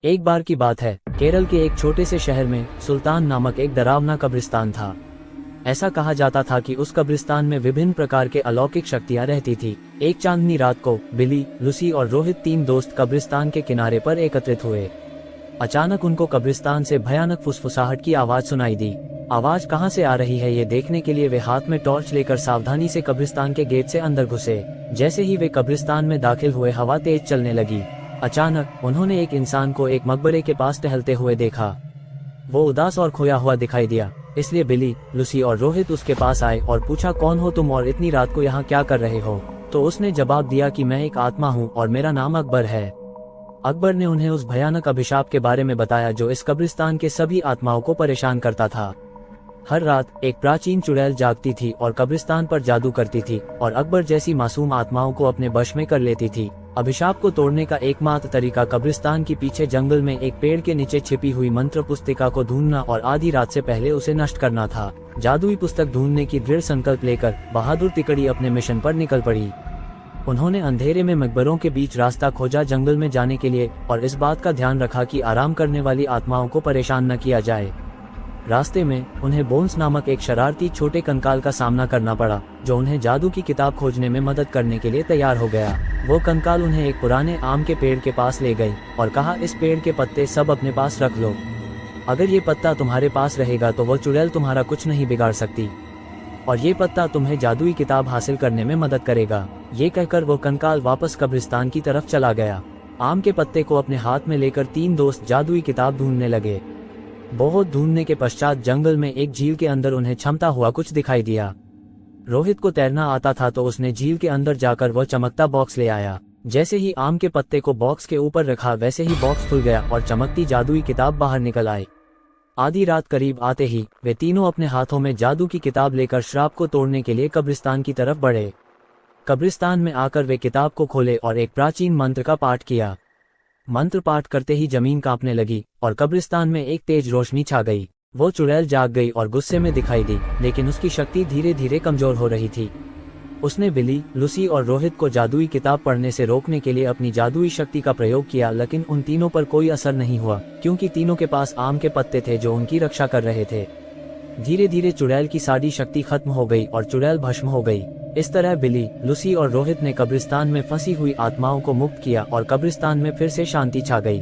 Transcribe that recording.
एक बार की बात है, केरल के एक छोटे से शहर में सुल्तान नामक एक डरावना कब्रिस्तान था। ऐसा कहा जाता था कि उस कब्रिस्तान में विभिन्न प्रकार के अलौकिक शक्तियां रहती थी। एक चांदनी रात को बिली, लूसी और रोहित, तीन दोस्त कब्रिस्तान के किनारे पर एकत्रित हुए। अचानक उनको कब्रिस्तान से भयानक फुसफुसाहट की आवाज सुनाई दी। आवाज कहां से आ रही है ये देखने के लिए वे हाथ में टॉर्च लेकर सावधानी से कब्रिस्तान के गेट से अंदर घुसे। जैसे ही वे कब्रिस्तान में दाखिल हुए, हवा तेज चलने लगी। अचानक उन्होंने एक इंसान को एक मकबरे के पास टहलते हुए देखा। वो उदास और खोया हुआ दिखाई दिया, इसलिए बिली, लूसी और रोहित उसके पास आए और पूछा, कौन हो तुम और इतनी रात को यहाँ क्या कर रहे हो? तो उसने जवाब दिया कि मैं एक आत्मा हूँ और मेरा नाम अकबर है। अकबर ने उन्हें उस भयानक अभिशाप के बारे में बताया जो इस कब्रिस्तान के सभी आत्माओं को परेशान करता था। हर रात एक प्राचीन चुड़ैल जागती थी और कब्रिस्तान पर जादू करती थी और अकबर जैसी मासूम आत्माओं को अपने वश में कर लेती थी। अभिशाप को तोड़ने का एकमात्र तरीका कब्रिस्तान के पीछे जंगल में एक पेड़ के नीचे छिपी हुई मंत्र पुस्तिका को ढूंढना और आधी रात से पहले उसे नष्ट करना था। जादुई पुस्तक ढूंढने की दृढ़ संकल्प लेकर बहादुर तिकड़ी अपने मिशन पर निकल पड़ी। उन्होंने अंधेरे में मकबरों के बीच रास्ता खोजा जंगल में जाने के लिए, और इस बात का ध्यान रखा कि आराम करने वाली आत्माओं को परेशान न किया जाए। रास्ते में उन्हें बोन्स नामक एक शरारती छोटे कंकाल का सामना करना पड़ा, जो उन्हें जादू की किताब खोजने में मदद करने के लिए तैयार हो गया। वो कंकाल उन्हें एक पुराने आम के पेड़ के पास ले गई और कहा, इस पेड़ के पत्ते सब अपने पास रख लो। अगर ये पत्ता तुम्हारे पास रहेगा तो वो चुड़ैल तुम्हारा कुछ नहीं बिगाड़ सकती, और ये पत्ता तुम्हें जादुई किताब हासिल करने में मदद करेगा। ये कहकर वो कंकाल वापस कब्रिस्तान की तरफ चला गया। आम के पत्ते को अपने हाथ में लेकर तीन दोस्त जादुई किताब ढूंढने लगे। बहुत ढूंढने के पश्चात जंगल में एक झील के अंदर उन्हें चमकता हुआ कुछ दिखाई दिया। रोहित को तैरना आता था तो उसने झील के अंदर जाकर वह चमकता बॉक्स ले आया। जैसे ही आम के पत्ते को बॉक्स के ऊपर रखा, वैसे ही बॉक्स खुल गया और चमकती जादुई किताब बाहर निकल आई। आधी रात करीब आते ही वे तीनों अपने हाथों में जादू की किताब लेकर श्राप को तोड़ने के लिए कब्रिस्तान की तरफ बढ़े। कब्रिस्तान में आकर वे किताब को खोले और एक प्राचीन मंत्र का पाठ किया। मंत्र पाठ करते ही जमीन कांपने लगी और कब्रिस्तान में एक तेज रोशनी छा गई। वो चुड़ैल जाग गई और गुस्से में दिखाई दी, लेकिन उसकी शक्ति धीरे धीरे कमजोर हो रही थी। उसने बिली, लूसी और रोहित को जादुई किताब पढ़ने से रोकने के लिए अपनी जादुई शक्ति का प्रयोग किया, लेकिन उन तीनों पर कोई असर नहीं हुआ, क्योंकि तीनों के पास आम के पत्ते थे जो उनकी रक्षा कर रहे थे। धीरे धीरे चुड़ैल की सारी शक्ति खत्म हो गई और चुड़ैल भस्म हो गई। इस तरह बिली, लूसी और रोहित ने कब्रिस्तान में फंसी हुई आत्माओं को मुक्त किया और कब्रिस्तान में फिर से शांति छा गई।